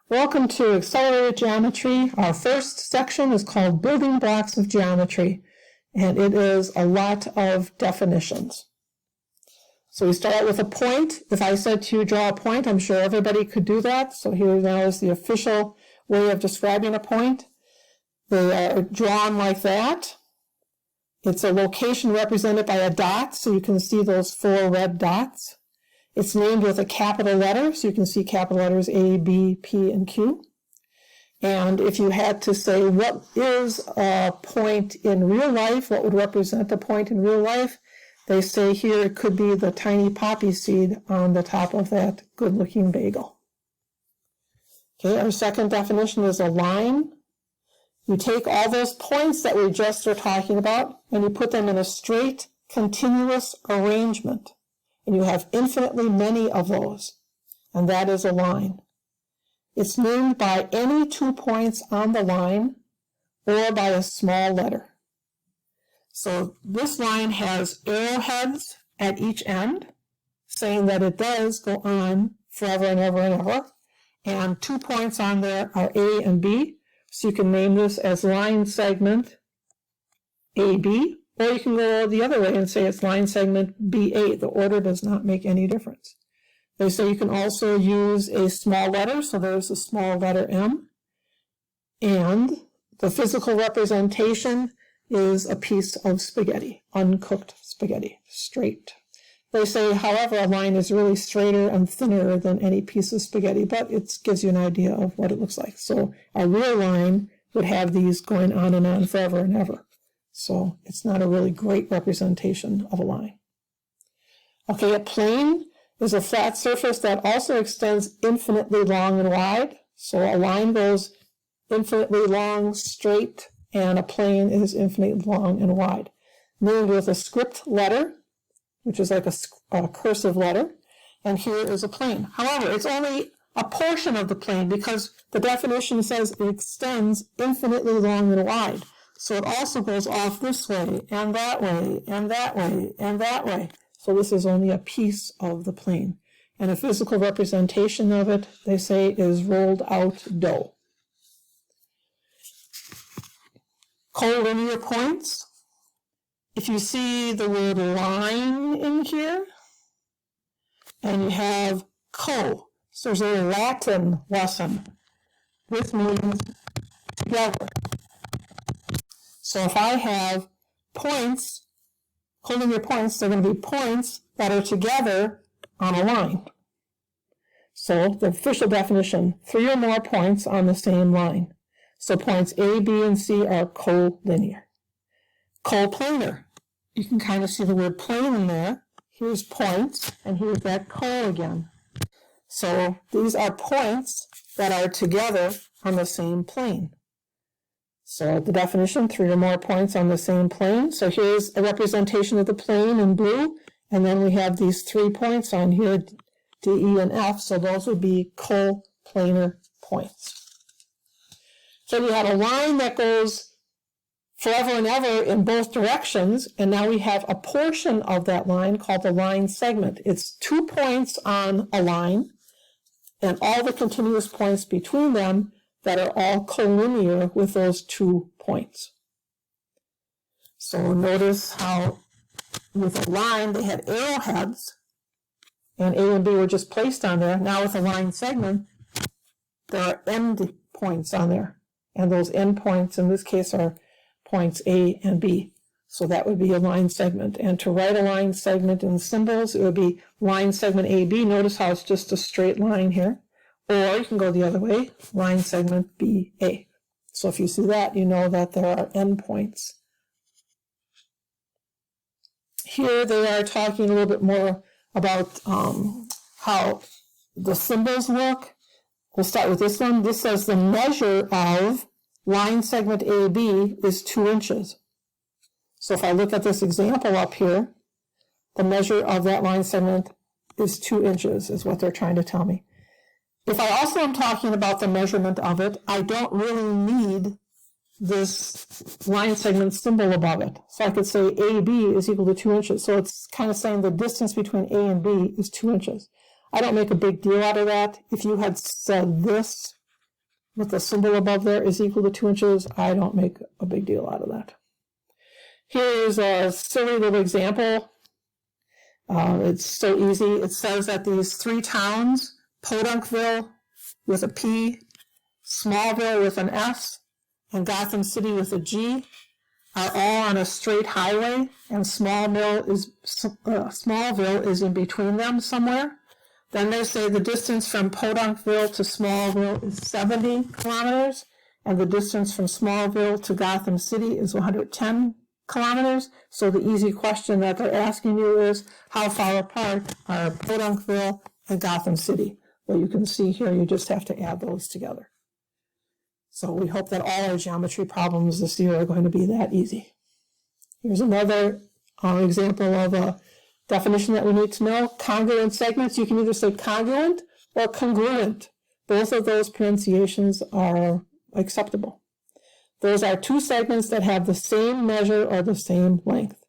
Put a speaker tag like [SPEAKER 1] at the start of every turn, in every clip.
[SPEAKER 1] Welcome to Accelerated Geometry. Our first section is called Building Blocks of Geometry, and it is a lot of definitions. So we start out with a point. If I said to you draw a point, I'm sure everybody could do that. So here now is the official way of describing a point. They are drawn like that. It's a location represented by a dot, so you can see those 4 red dots. It's named with a capital letter, so you can see capital letters A, B, P, and Q. And if you had to say what is a point in real life, what would represent a point in real life, they say here it could be the tiny poppy seed on the top of that good-looking bagel. Okay, our second definition is a line. You take all those points that we just were talking about, and you put them in a straight, continuous arrangement. And you have infinitely many of those, and that is a line. It's named by any 2 points on the line or by a small letter. So this line has arrowheads at each end, saying that it does go on forever and ever and ever. And 2 points on there are A and B, so you can name this as line segment AB. Or you can go the other way and say it's line segment BA. The order does not make any difference. They say you can also use a small letter, so there's a small letter M. And the physical representation is a piece of spaghetti, uncooked spaghetti, straight. They say, however, a line is really straighter and thinner than any piece of spaghetti, but it gives you an idea of what it looks like. So a real line would have these going on forever and ever. So it's not a really great representation of a line. Okay, a plane is a flat surface that also extends infinitely long and wide. So a line goes infinitely long, straight, and a plane is infinitely long and wide. Named with a script letter, which is like a cursive letter, and here is a plane. However, it's only a portion of the plane because the definition says it extends infinitely long and wide. So it also goes off this way, and that way, and that way, and that way. So this is only a piece of the plane. And a physical representation of it, they say, is rolled out dough. Collinear points. If you see the word line in here, and you have co, so there's a Latin lesson. This means together. So if I have points, collinear points, they're going to be points that are together on a line. So the official definition, 3 or more points on the same line. So points A, B, and C are collinear. Coplanar. You can kind of see the word plane in there. Here's points, and here's that co again. So these are points that are together on the same plane. So the definition, 3 or more points on the same plane. So here's a representation of the plane in blue, and then we have these 3 points on here, D, E, and F, so those would be coplanar points. So we have a line that goes forever and ever in both directions, and now we have a portion of that line called the line segment. It's 2 points on a line, and all the continuous points between them that are all collinear with those 2 points. So notice how with a line they had arrowheads, and A and B were just placed on there. Now with a line segment, there are end points on there, and those end points in this case are points A and B. So that would be a line segment. And to write a line segment in symbols, it would be line segment AB. Notice how it's just a straight line here. Or you can go the other way, line segment BA. So if you see that, you know that there are endpoints. Here they are talking a little bit more about how the symbols look. We'll start with this one. This says the measure of line segment AB is 2 inches. So if I look at this example up here, the measure of that line segment is 2 inches, is what they're trying to tell me. If I also am talking about the measurement of it, I don't really need this line segment symbol above it. So I could say AB is equal to 2 inches. So it's kind of saying the distance between A and B is 2 inches. I don't make a big deal out of that. If you had said this with the symbol above there is equal to 2 inches, I don't make a big deal out of that. Here's a silly little example. It's so easy. It says that these 3 towns, Podunkville with a P, Smallville with an S, and Gotham City with a G, are all on a straight highway, and Smallville is in between them somewhere. Then they say the distance from Podunkville to Smallville is 70 kilometers, and the distance from Smallville to Gotham City is 110 kilometers. So the easy question that they're asking you is, how far apart are Podunkville and Gotham City? Well, you can see here, you just have to add those together. So we hope that all our geometry problems this year are going to be that easy. Here's another example of a definition that we need to know. Congruent segments, you can either say congruent or congruent. Both of those pronunciations are acceptable. Those are 2 segments that have the same measure or the same length.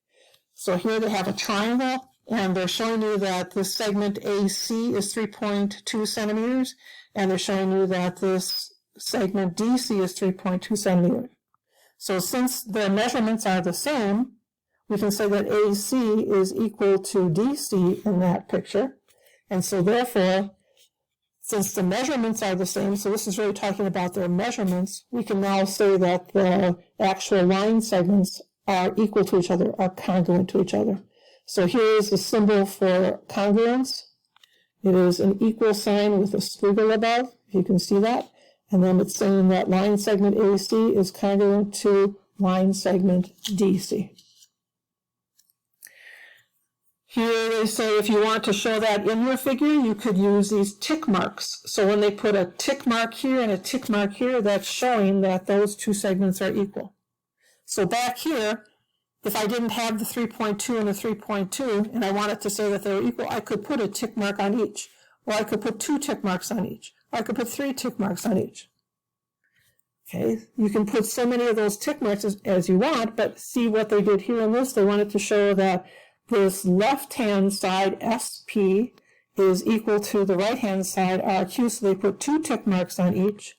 [SPEAKER 1] So here they have a triangle, and they're showing you that this segment AC is 3.2 centimeters, and they're showing you that this segment DC is 3.2 centimeters. So since the measurements are the same, we can say that AC is equal to DC in that picture. And so therefore, since the measurements are the same, so this is really talking about their measurements, we can now say that the actual line segments are equal to each other, are congruent to each other. So here is the symbol for congruence. It is an equal sign with a squiggle above, if you can see that. And then it's saying that line segment AC is congruent to line segment DC. Here they say if you want to show that in your figure, you could use these tick marks. So when they put a tick mark here and a tick mark here, that's showing that those 2 segments are equal. So back here, if I didn't have the 3.2 and the 3.2, and I wanted to say that they were equal, I could put a tick mark on each. Or I could put 2 tick marks on each. Or I could put 3 tick marks on each. Okay, you can put so many of those tick marks as you want, but see what they did here in this. They wanted to show that this left-hand side, SP, is equal to the right-hand side, RQ, so they put 2 tick marks on each.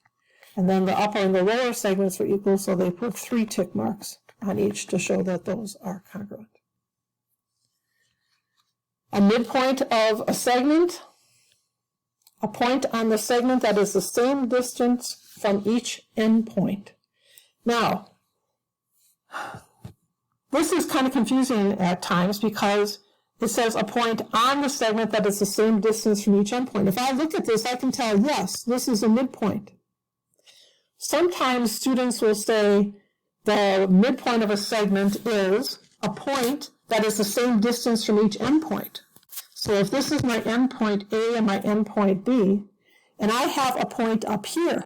[SPEAKER 1] And then the upper and the lower segments were equal, so they put 3 tick marks on each to show that those are congruent. A midpoint of a segment, a point on the segment that is the same distance from each endpoint. Now, this is kind of confusing at times because it says a point on the segment that is the same distance from each endpoint. If I look at this, I can tell, yes, this is a midpoint. Sometimes students will say the midpoint of a segment is a point that is the same distance from each endpoint. So if this is my endpoint A and my endpoint B, and I have a point up here,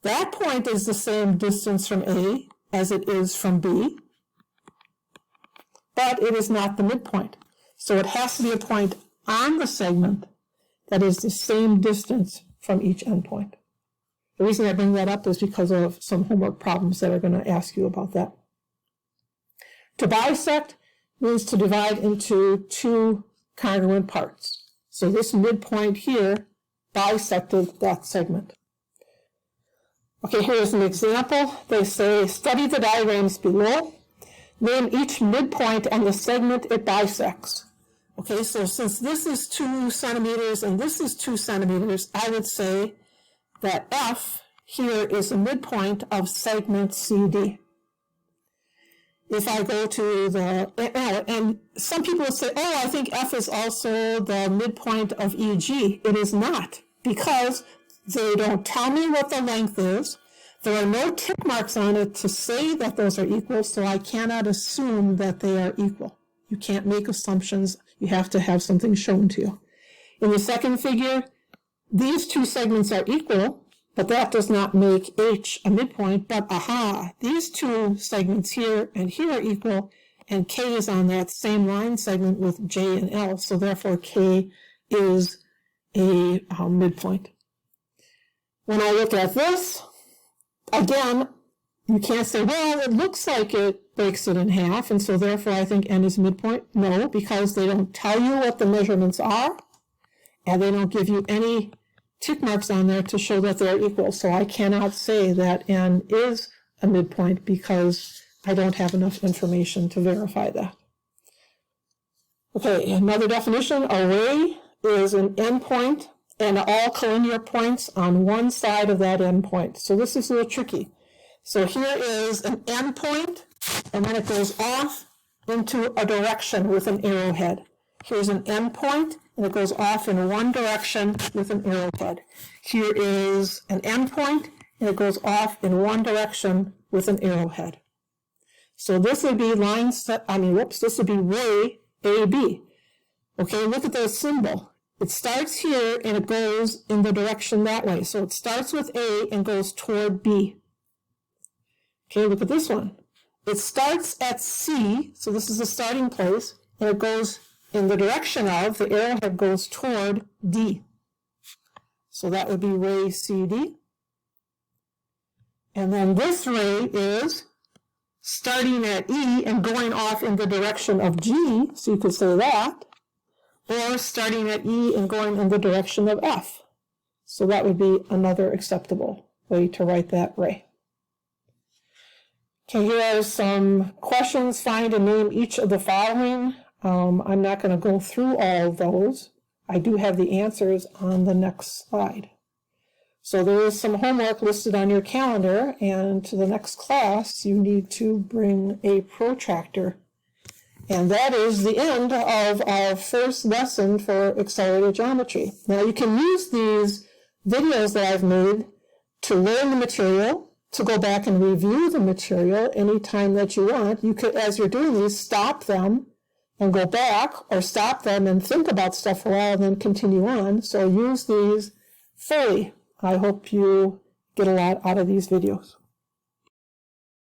[SPEAKER 1] that point is the same distance from A as it is from B, but it is not the midpoint. So it has to be a point on the segment that is the same distance from each endpoint. The reason I bring that up is because of some homework problems that are going to ask you about that. To bisect means to divide into 2 congruent parts. So this midpoint here bisected that segment. Okay, here's an example. They say, study the diagrams below. Name each midpoint and the segment it bisects. Okay, so since this is 2 centimeters and this is 2 centimeters, I would say that F here is a midpoint of segment CD. If I go to the, and some people say, oh, I think F is also the midpoint of EG. It is not, because they don't tell me what the length is. There are no tick marks on it to say that those are equal, so I cannot assume that they are equal. You can't make assumptions. You have to have something shown to you. In the second figure, these 2 segments are equal, but that does not make H a midpoint, but aha, these 2 segments here and here are equal, and K is on that same line segment with J and L, so therefore K is a midpoint. When I look at this, again, you can't say, well, it looks like it breaks it in half, and so therefore I think N is midpoint. No, because they don't tell you what the measurements are, and they don't give you any tick marks on there to show that they're equal. So I cannot say that n is a midpoint because I don't have enough information to verify that. Okay, another definition, array is an endpoint and all collinear points on one side of that endpoint. So this is a little tricky. So here is an endpoint, and then it goes off into a direction with an arrowhead. Here's an endpoint, and it goes off in one direction with an arrowhead. Here is an endpoint, and it goes off in one direction with an arrowhead. So this would be this would be ray AB. Okay, look at the symbol. It starts here and it goes in the direction that way. So it starts with A and goes toward B. Okay, look at this one. It starts at C, so this is the starting place, and it goes in the direction of, the arrowhead goes toward D. So that would be ray CD. And then this ray is starting at E and going off in the direction of G, so you could say that, or starting at E and going in the direction of F. So that would be another acceptable way to write that ray. Okay, here are some questions. Find and name each of the following. I'm not going to go through all of those. I do have the answers on the next slide. So there is some homework listed on your calendar, and to the next class, you need to bring a protractor. And that is the end of our first lesson for accelerated geometry. Now you can use these videos that I've made to learn the material, to go back and review the material anytime that you want. You could, as you're doing these, stop them and go back, or stop them and think about stuff for a while and then continue on. So use these fully. I hope you get a lot out of these videos.